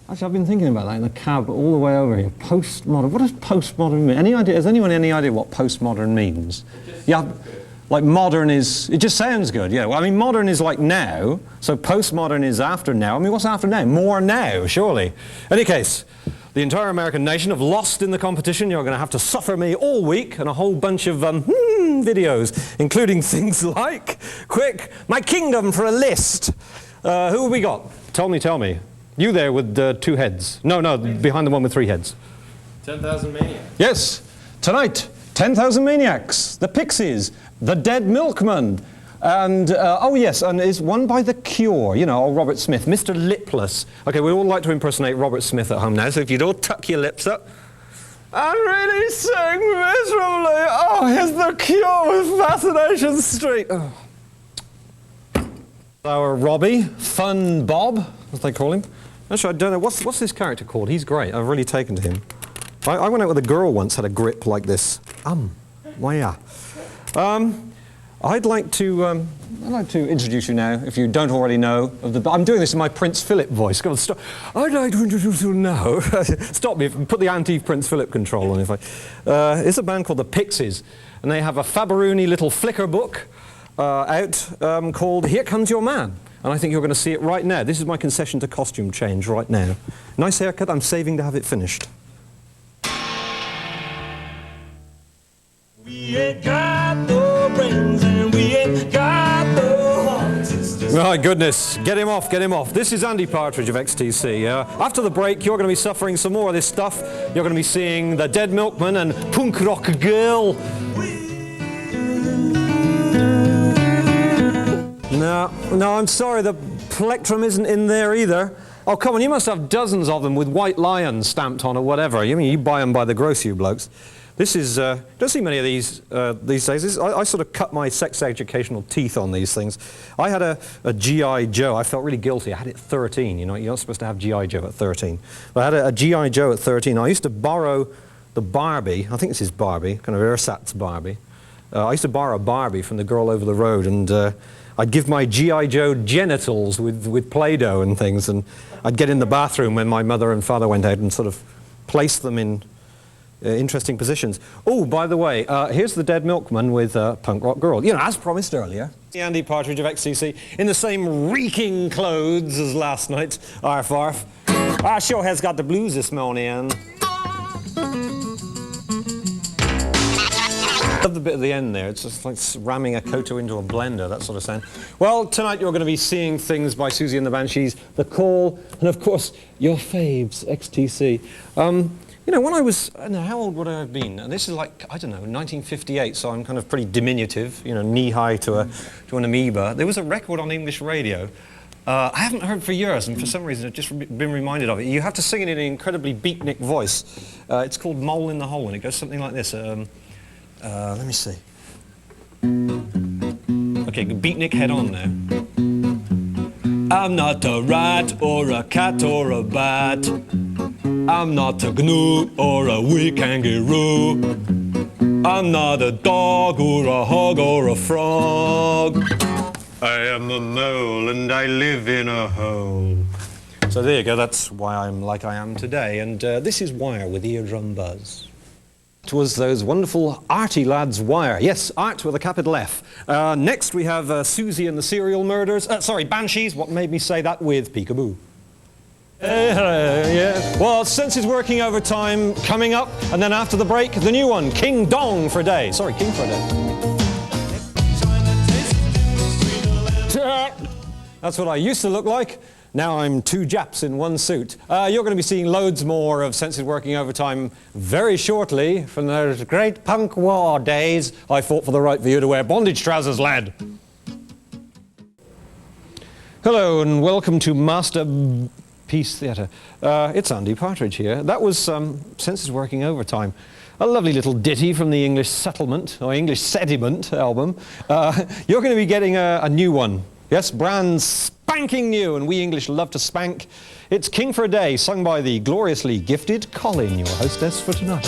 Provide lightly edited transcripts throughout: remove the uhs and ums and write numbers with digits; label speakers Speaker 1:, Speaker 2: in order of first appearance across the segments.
Speaker 1: Actually, I've been thinking about that in the cab all the way over here. Postmodern. What does postmodern mean? Any idea? Has anyone any idea what postmodern means? Yeah, like modern is. It just sounds good. Yeah. Well, I mean, modern is like now. So postmodern is after now. I mean, what's after now? More now, surely. In any case, the entire American nation have lost in the competition. You're going to have to suffer me all week and a whole bunch of videos, including things like, quick, my kingdom for a list. Who have we got? Tell me. You there with 2 heads. No, behind the one with 3 heads.
Speaker 2: 10,000 Maniacs.
Speaker 1: Yes, tonight, 10,000 Maniacs, the Pixies, the Dead Milkmen, and, oh yes, and is one by The Cure, you know, Robert Smith, Mr. Lipless. Okay, we all like to impersonate Robert Smith at home now, so if you'd all tuck your lips up. I really sing miserably. Oh, here's The Cure with Fascination Street. Oh. Our Robbie, Fun Bob, as they call him. Actually, I don't know, what's this character called? He's great, I've really taken to him. I went out with a girl once, had a grip like this. Well, yeah. I'd like to introduce you now, if you don't already know, I'm doing this in my Prince Philip voice. Come on, stop. I'd like to introduce you now. Stop me, put the anti-Prince Philip control on. It's a band called the Pixies, and they have a Faberuni little flicker book out called Here Comes Your Man. And I think you're going to see it right now. This is my concession to costume change right now. Nice haircut, I'm saving to have it finished. We ain't got no brains and we ain't got no hearts. My goodness, get him off. This is Andy Partridge of XTC. After the break, you're going to be suffering some more of this stuff. You're going to be seeing the Dead Milkmen and Punk Rock Girl. No, I'm sorry, the plectrum isn't in there either. Oh, come on, you must have dozens of them with white lions stamped on or whatever. I mean, you buy them by the gross, you blokes. This is, don't see many of these days. I sort of cut my sex educational teeth on these things. I had a G.I. Joe. I felt really guilty. I had it at 13, you know. You're not supposed to have G.I. Joe at 13. But I had a G.I. Joe at 13. I used to borrow the Barbie. I think this is Barbie, kind of ersatz Barbie. I used to borrow a Barbie from the girl over the road, and I'd give my G.I. Joe genitals with Play-Doh and things, and I'd get in the bathroom when my mother and father went out and sort of place them in interesting positions. Oh, by the way, here's the Dead Milkman with Punk Rock Girl. You know, as promised earlier. Andy Partridge of XCC in the same reeking clothes as last night's Arf Arf. I sure has got the blues this morning. I love the bit at the end there. It's just like ramming a koto into a blender, that sort of sound. Well, tonight you're going to be seeing things by Susie and the Banshees, The Call, and of course, your faves, XTC. You know, when I was, I don't know, how old would I have been? And this is like, I don't know, 1958, so I'm kind of pretty diminutive, you know, knee-high to an amoeba. There was a record on English radio I haven't heard for years, and for some reason I've just been reminded of it. You have to sing it in an incredibly Beatnik voice. It's called Mole in the Hole, and it goes something like this. Let me see. Okay, Beatnik, head on now. I'm not a rat or a cat or a bat. I'm not a gnu or a wee kangaroo. I'm not a dog or a hog or a frog. I am a mole and I live in a hole. So there you go, that's why I'm like I am today. And this is Wire with Eardrum Buzz. It was those wonderful arty lads, Wire. Yes, art with a capital F. Next we have Susie and the Serial Murders. Sorry, Banshees. What made me say that with Peekaboo? Yeah. Well, since it's working overtime coming up, and then after the break, the new one, King Dong for a Day. Sorry, King for a Day. That's what I used to look like. Now I'm two Japs in one suit. You're going to be seeing loads more of Senses Working Overtime very shortly from those great punk war days. I fought for the right for you to wear bondage trousers, lad. Hello and welcome to Masterpiece Theatre. It's Andy Partridge here. That was Senses Working Overtime. A lovely little ditty from the English Settlement, or English Sediment album. You're going to be getting a new one. Yes, brand spanking new, and we English love to spank. It's King for a Day, sung by the gloriously gifted Colin, your hostess for tonight.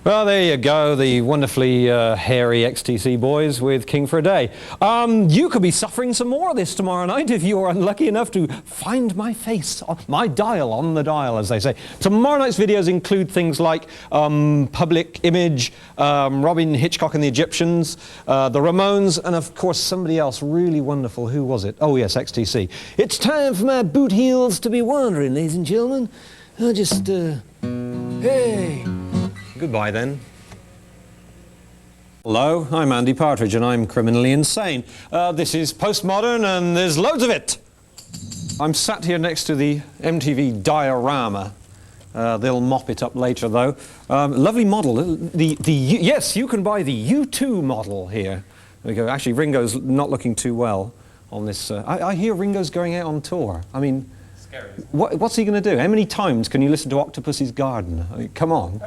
Speaker 1: Well, there you go, the wonderfully hairy XTC boys with King for a Day. You could be suffering some more of this tomorrow night if you are unlucky enough to find my face, my dial, on the dial, as they say. Tomorrow night's videos include things like Public Image, Robin Hitchcock and the Egyptians, the Ramones, and of course somebody else really wonderful. Who was it? Oh yes, XTC. It's time for my boot heels to be wandering, ladies and gentlemen. I'll just, hey. Goodbye then. Hello, I'm Andy Partridge and I'm criminally insane. This is postmodern and there's loads of it. I'm sat here next to the MTV diorama. They'll mop it up later though. Lovely model. Yes, you can buy the U2 model here. There we go. Actually, Ringo's not looking too well on this. I hear Ringo's going out on tour. I mean, scary. What's he going to do? How many times can you listen to Octopus's Garden? I mean, come on.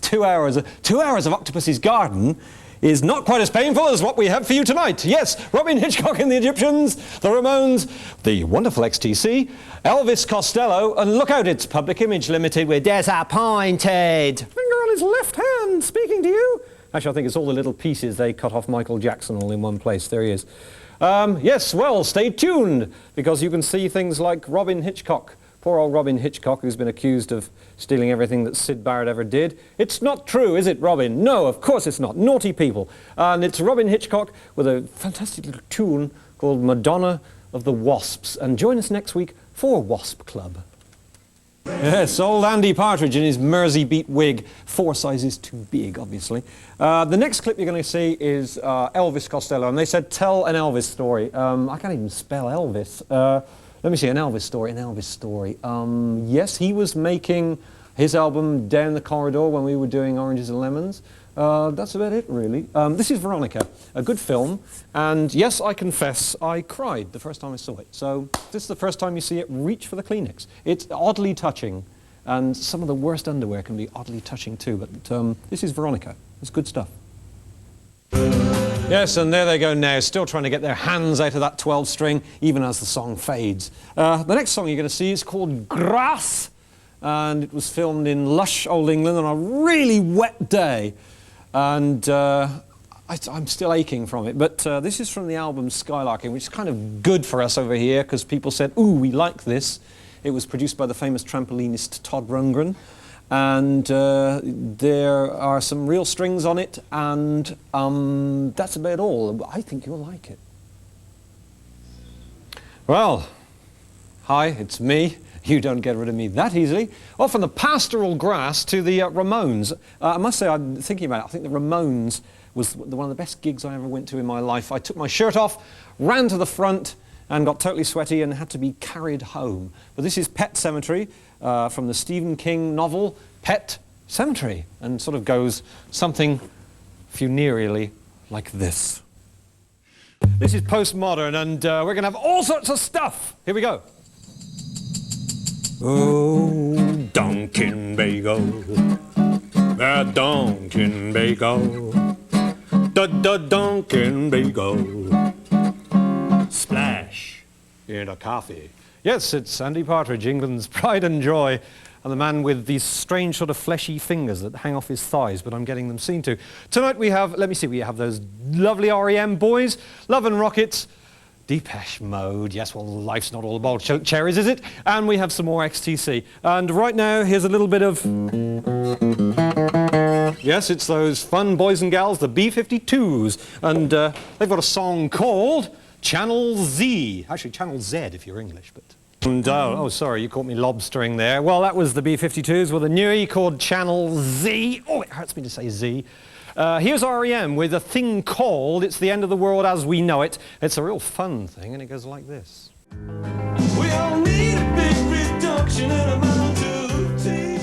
Speaker 1: 2 hours of Octopus's Garden is not quite as painful as what we have for you tonight. Yes, Robin Hitchcock and the Egyptians, the Ramones, the wonderful XTC, Elvis Costello, and look out, it's Public Image Limited with Disappointed. Finger on his left hand, speaking to you. Actually, I think it's all the little pieces they cut off Michael Jackson all in one place. There he is. Yes, well, stay tuned, because you can see things like Robin Hitchcock. Poor old Robin Hitchcock, who's been accused of stealing everything that Syd Barrett ever did. It's not true, is it, Robin? No, of course it's not. Naughty people. And it's Robin Hitchcock with a fantastic little tune called Madonna of the Wasps. And join us next week for Wasp Club. Yes, old Andy Partridge in his Mersey beat wig. 4 sizes too big, obviously. The next clip you're going to see is Elvis Costello. And they said, tell an Elvis story. I can't even spell Elvis. Let me see, an Elvis story. Yes, he was making his album Down the Corridor when we were doing Oranges and Lemons. That's about it, really. This is Veronica, a good film. And yes, I confess, I cried the first time I saw it. So this is the first time you see it, reach for the Kleenex. It's oddly touching. And some of the worst underwear can be oddly touching too. But this is Veronica. It's good stuff. Yes, and there they go now, still trying to get their hands out of that 12 string, even as the song fades. The next song you're going to see is called Grass, and it was filmed in lush old England on a really wet day. And I'm still aching from it, but this is from the album Skylarking, which is kind of good for us over here, because people said, ooh, we like this. It was produced by the famous trampolinist Todd Rundgren. And there are some real strings on it, and that's about all. I think you'll like it. Well, hi, it's me. You don't get rid of me that easily. Well, from the Pastoral Grass to the Ramones. I must say, I'm thinking about it, I think the Ramones was one of the best gigs I ever went to in my life. I took my shirt off, ran to the front, and got totally sweaty and had to be carried home. But this is Pet Sematary from the Stephen King novel Pet Sematary, and sort of goes something funereally like this. This is postmodern, and we're going to have all sorts of stuff. Here we go. Oh, Dunkin' Bagel, that Dunkin' Bagel, da Dunkin' Bagel. Splash in a coffee. Yes, it's Andy Partridge, England's pride and joy, and the man with these strange sort of fleshy fingers that hang off his thighs, but I'm getting them seen to. Tonight we have, let me see, we have those lovely R.E.M. boys, Love and Rockets, Depeche Mode, yes, well, life's not all about cherries, is it? And we have some more XTC. And right now, here's a little bit of... Yes, it's those fun boys and gals, the B-52s, and they've got a song called Channel Z. Actually, Channel Z if you're English, but... And, oh, sorry, you caught me lobstering there. Well, that was the B-52s with a newie called Channel Z. Oh, it hurts me to say Z. Here's R.E.M. with a thing called It's the End of the World as We Know It. It's a real fun thing, and it goes like this. We all need a big reduction in amount of tea.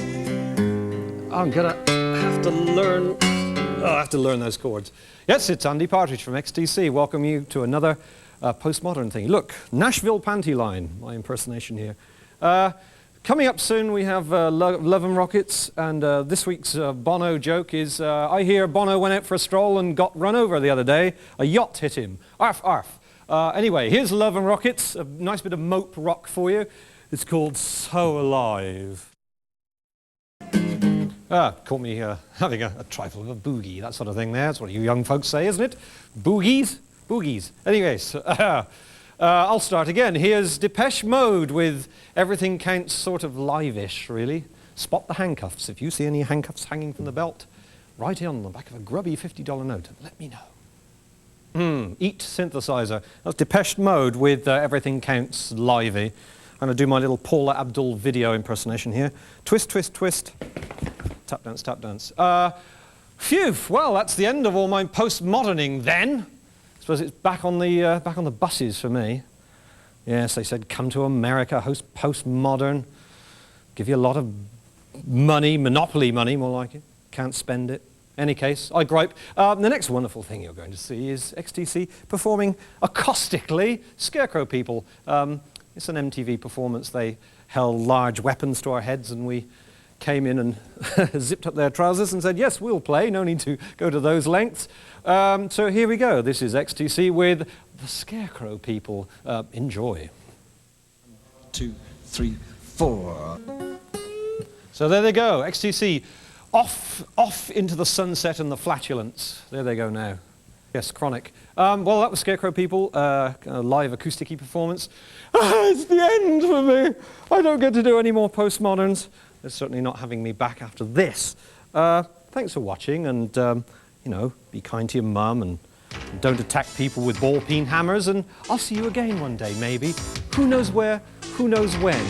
Speaker 1: I'm gonna have to learn... Oh, I have to learn those chords. Yes, it's Andy Partridge from XTC. Welcome you to another postmodern thing. Look, Nashville Panty Line, my impersonation here. Coming up soon, we have Love and Rockets, and this week's Bono joke is, I hear Bono went out for a stroll and got run over the other day. A yacht hit him. Arf, arf. Anyway, here's Love and Rockets, a nice bit of mope rock for you. It's called So Alive. Caught me having a trifle of a boogie, that sort of thing there. That's what you young folks say, isn't it? Boogies? Boogies. Anyways, I'll start again. Here's Depeche Mode with Everything Counts, sort of live-ish, really. Spot the handcuffs. If you see any handcuffs hanging from the belt, right on the back of a grubby $50 note, let me know. Eat synthesizer. That's Depeche Mode with Everything Counts livey. I'm going to do my little Paula Abdul video impersonation here. Twist, twist, twist. Tap dance, tap dance. Phew, well, that's the end of all my postmoderning then. I suppose it's back on the buses for me. Yes, they said come to America, host postmodern, give you a lot of money, monopoly money more like it. Can't spend it. Any case, I gripe. The next wonderful thing you're going to see is XTC performing acoustically Scarecrow People. It's an MTV performance. They held large weapons to our heads and we came in and zipped up their trousers and said, yes, we'll play, no need to go to those lengths. So here we go. This is XTC with the Scarecrow People. Enjoy.
Speaker 3: 1, 2, 3, 4.
Speaker 1: So there they go, XTC, off into the sunset and the flatulence. There they go now. Yes, chronic. Well, that was Scarecrow People, a live acoustic-y performance. It's the end for me. I don't get to do any more postmoderns. They're certainly not having me back after this. Thanks for watching, and you know, be kind to your mum and don't attack people with ball-peen hammers, and I'll see you again one day, maybe. Who knows where, who knows when.